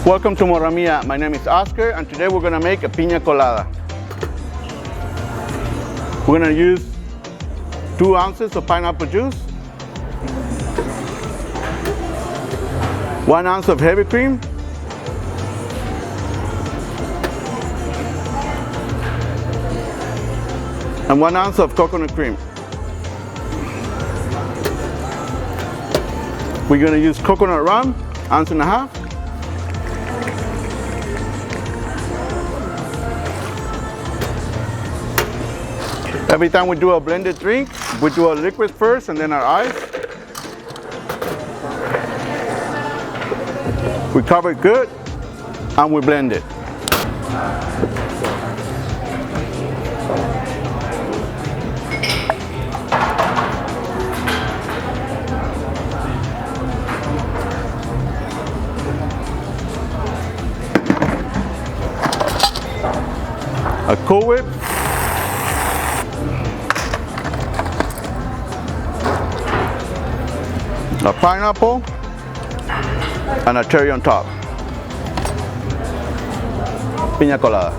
Welcome to Morra Mia. My name is Oscar and today we're going to make a piña colada. We're going to use 2 ounces of pineapple juice, 1 ounce of heavy cream, and 1 ounce of coconut cream. We're going to use coconut rum, 1.5 ounces. Every time we do a blended drink, we do a liquid first and then our ice. We cover it good and we blend it. A Cool Whip. A pineapple and a cherry on top. Piña colada.